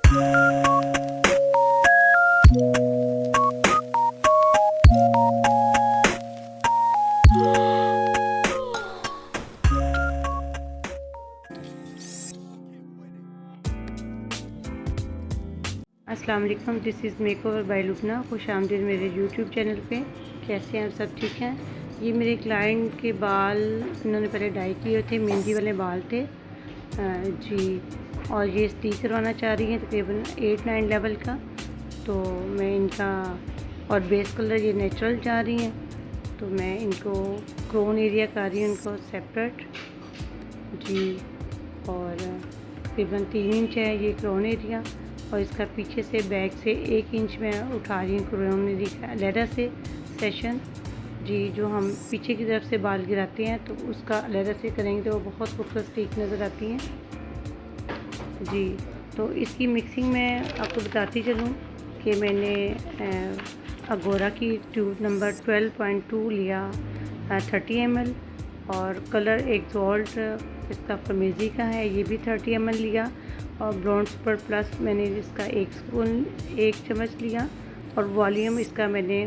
अस्सलाम वालेकुम, this is makeover by Lubna. खुश आमदीद मेरे यूट्यूब चैनल पे। कैसे हैं आप सब? ठीक हैं। ये मेरे क्लाइंट के बाल इन्होंने पहले डाई किए थे, मेहंदी वाले बाल थे जी। और ये स्टिक करवाना चाह रही हैं तकरीबन 8-9 लेवल का। तो मैं इनका और बेस कलर ये नेचुरल चाह रही हैं, तो मैं इनको क्रोन एरिया कर रही हूँ इनको सेपरेट जी। और तकरीबन 3 इंच है ये क्रोन एरिया, और इसका पीछे से बैक से 1 इंच में उठा रही हूँ क्रोन एरिया अलहदा से सेशन जी। जो हम पीछे की तरफ से बाल गिराते हैं तो उसका अलहदा से करेंगे तो वो बहुत खूबसूरत स्टिक नज़र आती हैं जी। तो इसकी मिक्सिंग मैं आपको बताती चलूँ कि मैंने अगोरा की ट्यूब नंबर 12.2 लिया 30 ml, और कलर एक्सॉल्ट इसका फरमेज़ी का है, ये भी 30 ml लिया। और ब्राउन सुपर प्लस मैंने इसका 1 चम्मच लिया, और वॉल्यूम इसका मैंने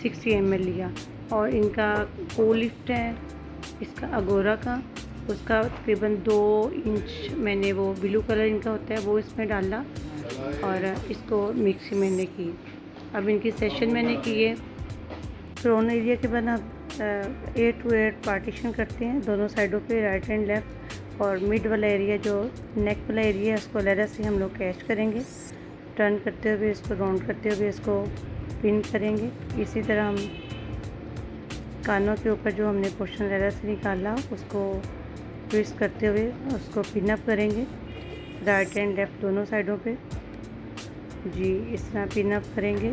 60 ml लिया। और इनका को लिफ्ट है इसका अगोरा का, उसका तकरीबन 2 इंच मैंने वो ब्लू कलर इनका होता है वो इसमें डाला, और इसको मिक्स मैंने की। अब इनकी सेशन मैंने किए। क्रोन एरिया के बाद आप 8 to 8 पार्टीशन करते हैं दोनों साइडों पे, राइट एंड लेफ़्ट। और मिड वाला एरिया जो नेक वाला एरिया है उसको अलहदा से हम लोग कैच करेंगे, टर्न करते हुए इसको राउंड करते हुए इसको पिन करेंगे। इसी तरह हम कानों के ऊपर जो हमने पोर्शन अलहदा से निकाला उसको ट्विस्ट करते हुए उसको पिन अप करेंगे, राइट एंड लेफ़्ट दोनों साइडों पे जी। इस तरह पिन अप करेंगे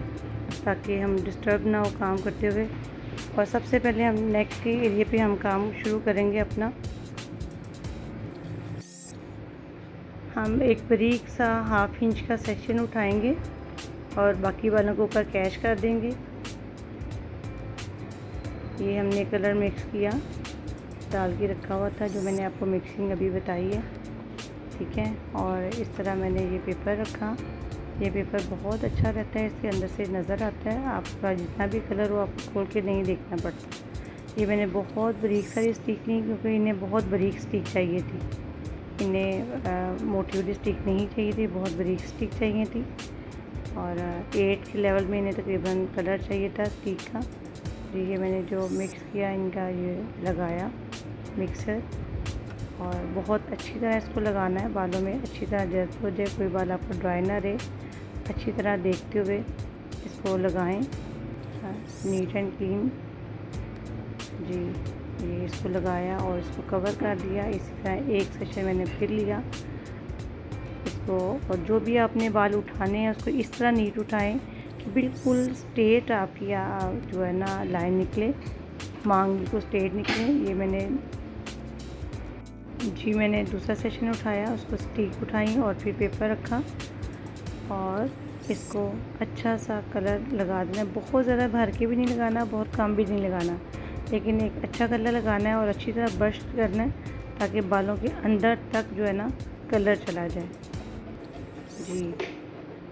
ताकि हम डिस्टर्ब ना हो काम करते हुए। और सबसे पहले हम नेक के एरिया पे हम काम शुरू करेंगे अपना। हम एक बारीक सा 1/2 इंच का सेक्शन उठाएंगे और बाकी वालों को ऊपर कैच कर देंगे। ये हमने कलर मिक्स किया, डाल के रखा हुआ था जो मैंने आपको मिक्सिंग अभी बताई है, ठीक है। और इस तरह मैंने ये पेपर रखा। ये पेपर बहुत अच्छा रहता है, इसके अंदर से नज़र आता है आपका जितना भी कलर हो, आपको खोल के नहीं देखना पड़ता। ये मैंने बहुत बारीक सारी स्टिक नहीं, क्योंकि इन्हें बहुत बारीक स्टिक चाहिए थी, इन्हें मोटी वाली स्टिक नहीं चाहिए थी, बहुत बारीक स्टिक चाहिए थी। और 8 के लेवल में इन्हें तकरीबन कलर चाहिए था स्टिक का जी। ये मैंने जो मिक्स किया इनका ये लगाया मिक्सर, और बहुत अच्छी तरह इसको लगाना है बालों में, अच्छी तरह जैसे हो जाए, कोई बाल आपको ड्राई ना रहे, अच्छी तरह देखते हुए इसको लगाएं, नीट एंड क्लीन जी। ये इसको लगाया और इसको कवर कर दिया। इसी तरह एक सेशन मैंने फिर लिया इसको। और जो भी आपने बाल उठाने हैं उसको इस तरह नीट उठाएं कि बिल्कुल स्ट्रेट आपकी जो है ना लाइन निकले, मांग को स्ट्रेट निकले। ये मैंने दूसरा सेशन उठाया, उसको स्टिक उठाई और फिर पेपर रखा, और इसको अच्छा सा कलर लगा देना। बहुत ज़्यादा भर के भी नहीं लगाना, बहुत कम भी नहीं लगाना, लेकिन एक अच्छा कलर लगाना है और अच्छी तरह ब्रश करना है ताकि बालों के अंदर तक जो है ना कलर चला जाए जी।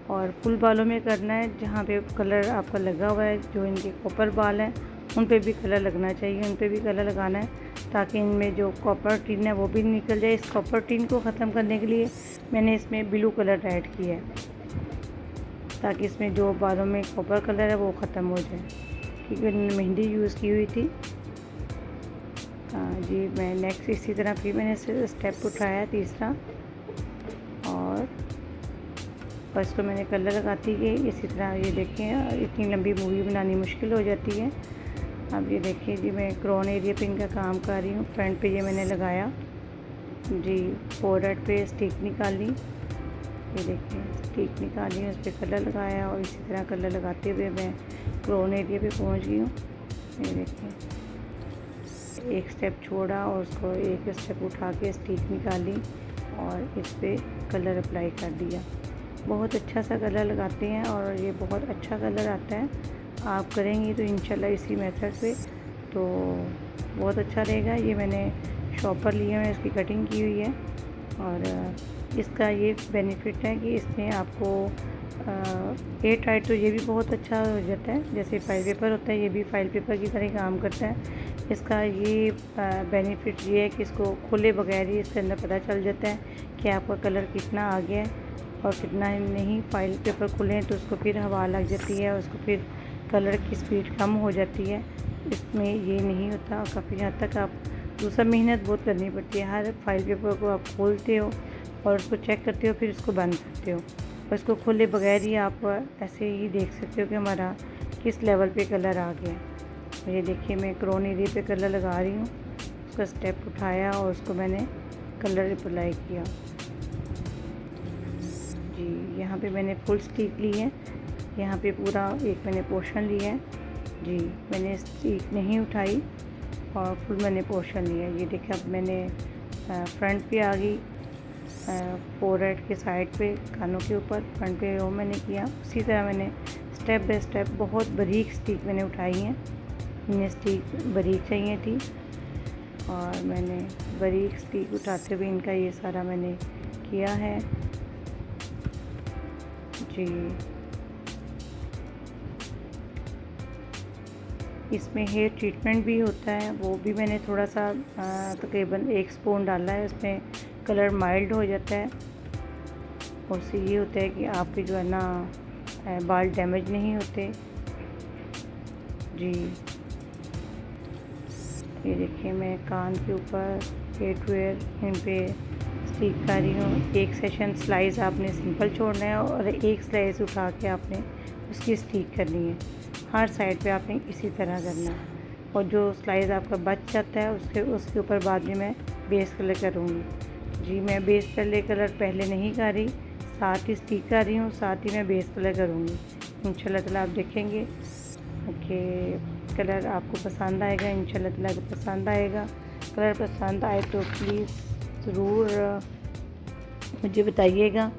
और फुल बालों में करना है, जहाँ पे कलर आपका लगा हुआ है, जो इनके कॉपर बाल हैं उन पे भी कलर लगना चाहिए, उन पे भी कलर लगाना है ताकि इनमें जो कॉपर टिन है वो भी निकल जाए। इस कॉपर टिन को ख़त्म करने के लिए मैंने इसमें ब्लू कलर ऐड किया है ताकि इसमें जो बालों में कॉपर कलर है वो ख़त्म हो जाए, क्योंकि उन्होंने मेहंदी यूज़ की हुई थी जी। मैं नेक्स्ट इसी तरह फिर मैंने स्टेप उठाया तीसरा, और इसको मैंने कलर लगाती गई इसी तरह। ये देखें इतनी लंबी मूवी बनानी मुश्किल हो जाती है। अब ये देखिए जी, मैं क्रोन एरिया पे इनका काम कर रही हूँ। फ्रंट पे ये मैंने लगाया जी, फोरहेड पे स्टिक निकाली, ये देखिए स्टिक निकाली, उस पर कलर लगाया, और इसी तरह कलर लगाते हुए मैं क्रोन एरिया पे पहुँच गई हूँ। ये देखिए एक स्टेप छोड़ा और उसको एक स्टेप उठा के स्टिक निकाली और इस पर कलर अप्लाई कर दिया। बहुत अच्छा सा कलर लगाते हैं और ये बहुत अच्छा कलर आता है। आप करेंगी तो इंशाल्लाह इसी मेथड से तो बहुत अच्छा रहेगा। ये मैंने शॉपर लिए हैं, इसकी कटिंग की हुई है, और इसका ये बेनिफिट है कि इसमें आपको एयर टाइट, तो ये भी बहुत अच्छा हो जाता है। जैसे फाइल पेपर होता है, ये भी फाइल पेपर की तरह काम करता है। इसका ये बेनिफिट ये है कि इसको खोले बगैर ही इसके अंदर पता चल जाता है कि आपका कलर कितना आ गया है और कितना नहीं। फाइल पेपर खुलें तो उसको फिर हवा लग जाती है और उसको फिर कलर की स्पीड कम हो जाती है। इसमें ये नहीं होता। काफ़ी हद तक आप दूसरा मेहनत बहुत करनी पड़ती है। हर फाइल पेपर को आप खोलते हो और उसको चेक करते हो, फिर उसको बंद करते हो और इसको खोले बगैर ही आप ऐसे ही देख सकते हो कि हमारा किस लेवल पे कलर आ गया। ये देखिए, मैं क्रोन एरिया पे कलर लगा रही हूँ। उसका स्टेप उठाया और उसको मैंने कलर अप्लाई किया। जी, यहाँ पे मैंने फुल स्टिक ली है। यहाँ पे पूरा एक मैंने पोर्शन लिया है। जी, मैंने स्टिक नहीं उठाई और फुल मैंने पोर्शन लिया। ये देखिए, अब मैंने फ्रंट पे आ गई, फोरहेड के साइड पे, कानों के ऊपर फ्रंट पे वो मैंने किया। उसी तरह मैंने स्टेप बाय स्टेप बहुत बारीक स्टिक मैंने उठाई हैं। इन्हें स्टिक बारीक चाहिए थी और मैंने बारीक स्टिक उठाते हुए इनका ये सारा मैंने किया है। जी, इसमें हेयर ट्रीटमेंट भी होता है, वो भी मैंने थोड़ा सा तकरीबन 1 स्पून डाला है। उसमें कलर माइल्ड हो जाता है। उससे ये होता है कि आपके जो है ना बाल डैमेज नहीं होते। जी, ये देखिए, मैं कान के ऊपर हेयर टू हेयर इन पे स्टिक कर रही हूँ। एक सेशन स्लाइस आपने सिंपल छोड़ना है और एक स्लाइस उठा के आपने उसकी स्टिक करनी है। हर साइड पे आपने इसी तरह करना है और जो स्लाइस आपका बच जाता है उसके ऊपर बाद में मैं बेस कलर करूँगी। जी, मैं बेस कलर पहले नहीं कर रही, साथ ही स्टिक कर रही हूँ, साथ ही मैं बेस कलर करूँगी। इंशाल्लाह ताला आप देखेंगे कि कलर आपको पसंद आएगा। इंशाल्लाह ताला आपको पसंद आएगा। कलर पसंद आए तो प्लीज़ ज़रूर मुझे बताइएगा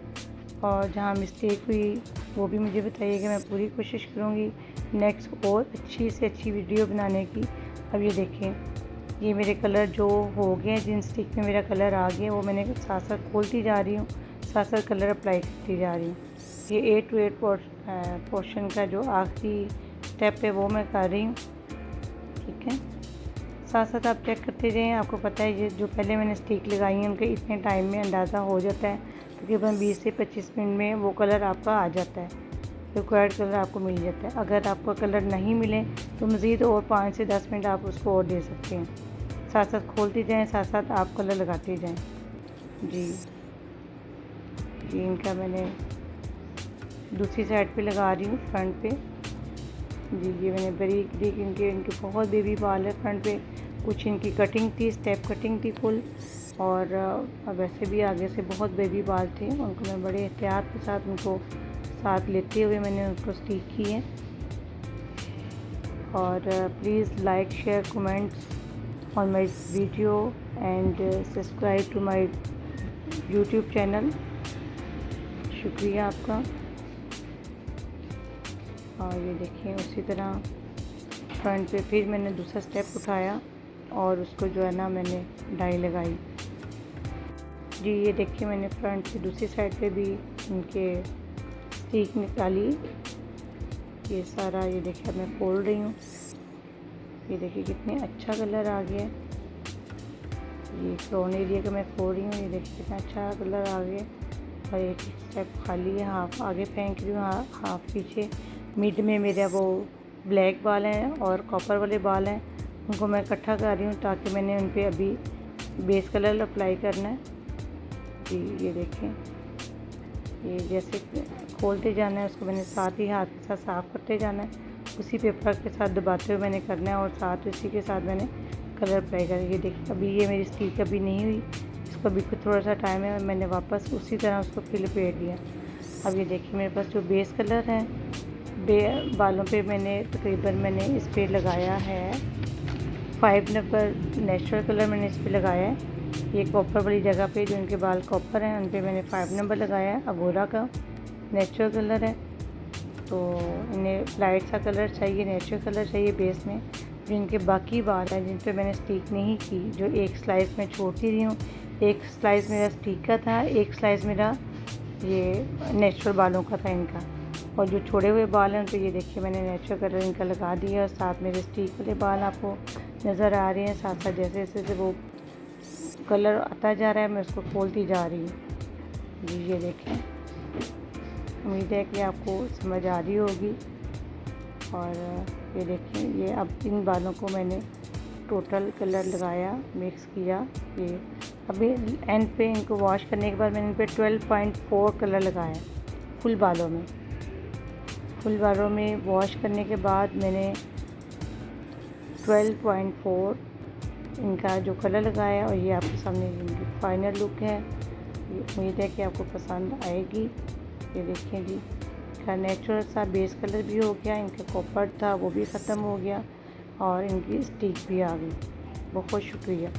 और जहाँ मिस्टेक हुई वो भी मुझे बताइएगा। मैं पूरी कोशिश करूँगी नेक्स्ट और अच्छी से अच्छी वीडियो बनाने की। अब ये देखें, ये मेरे कलर जो हो गए, जिन स्टिक में मेरा कलर आ गया वो मैंने साथ साथ खोलती जा रही हूँ, साथ साथ कलर अप्लाई करती जा रही हूँ। ये 8 टू 8 पोर्शन का जो आखिरी स्टेप है वो मैं कर रही हूँ। ठीक है, साथ साथ आप चेक करते जाएँ। आपको पता है ये जो पहले मैंने स्टिक लगाई है उनके इतने टाइम में अंदाज़ा हो जाता है, तकरीबन 20 से 25 मिनट में वो कलर आपका आ जाता है, रिक्वायर्ड कलर आपको मिल जाता है। अगर आपको कलर नहीं मिले तो मज़ीद और 5 से 10 मिनट आप उसको और दे सकते हैं। साथ साथ खोलते जाएँ, साथ साथ आप कलर लगाते जाएँ। जी, इनका मैंने दूसरी साइड पे लगा रही हूँ, फ्रंट पे। जी, ये मैंने बारीक इनके बहुत बेबी बाल है फ्रंट पे। कुछ इनकी कटिंग थी, स्टेप कटिंग थी फुल, और वैसे भी आगे से बहुत बेबी बाल थे। उनको मैं बड़े एहतियात के साथ उनको साथ लेते हुए मैंने उनको स्टिक की है। और please like, share, comments on my video and subscribe to my YouTube channel. शुक्रिया आपका। और ये देखिए, उसी तरह फ्रंट पे फिर मैंने दूसरा स्टेप उठाया और उसको जो है ना मैंने डाई लगाई। जी, ये देखिए, मैंने फ्रंट की दूसरी साइड पे भी इनके स्टिक निकाली। ये सारा ये देखिए अब मैं खोल रही हूँ। ये देखिए कितने अच्छा कलर आ गया। ये क्रोन एरिया का मैं खोल रही हूँ। ये देखिए कितना अच्छा कलर आ गया। और एक स्टेप खाली है, हाफ आगे फेंक रही हूँ, हाफ पीछे। मिड में मेरा वो ब्लैक बाल हैं और कॉपर वाले बाल हैं, उनको मैं इकट्ठा कर रही हूँ ताकि मैंने उन पर अभी बेस कलर अप्लाई करना है। जी, ये देखें, ये जैसे खोलते जाना है उसको मैंने साथ ही हाथ के साथ साफ़ करते जाना है। उसी पेपर के साथ दबाते हुए मैंने करना है और साथ उसी के साथ मैंने कलर अप्लाई करना है। ये देखिए, अभी ये मेरी स्टिक अभी नहीं हुई, इसको अभी कुछ थोड़ा सा टाइम है। मैंने वापस उसी तरह उसको फिर लपेट दिया। अब ये देखिए, मेरे पास जो बेस कलर है बालों पे मैंने तकरीबन मैंने इस पर लगाया है 5 नंबर नेचुरल कलर मैंने इस पर लगाया है। ये कॉपर वाली जगह पे जो इनके बाल कॉपर हैं उन पे मैंने 5 नंबर लगाया है। अगोरा का नेचुरल कलर है, तो इन्हें लाइट सा कलर चाहिए, नेचुरल कलर चाहिए बेस में। जो इनके बाकी बाल हैं जिन पे मैंने स्टिक नहीं की, जो एक स्लाइस में छोड़ती रही हूँ, एक स्लाइस मेरा स्टिक का था, एक स्लाइस मेरा ये नेचुरल बालों का था इनका। और जो छोड़े हुए बाल हैं तो ये देखिए मैंने नेचुरल कलर इनका लगा दिया, और साथ मेरे स्टिक वाले बाल आपको नज़र आ रहे हैं। साथ साथ जैसे जैसे वो कलर आता जा रहा है मैं उसको खोलती जा रही हूँ जी। ये देखें, उम्मीद है कि आपको समझ आ रही होगी। और ये देखें, ये अब इन बालों को मैंने टोटल कलर लगाया, मिक्स किया। ये अभी एंड पे इनको वॉश करने के बाद मैंने इन पे 12.4 कलर लगाया फुल बालों में। फुल बालों में वॉश करने के बाद मैंने 12.4 इनका जो कलर लगाया, और ये आपके सामने इनकी फाइनल लुक है। उम्मीद है कि आपको पसंद आएगी। ये देखें जी, इनका नेचुरल सा बेस कलर भी हो गया, इनका कॉपर था वो भी ख़त्म हो गया, और इनकी स्टिक भी आ गई। बहुत शुक्रिया।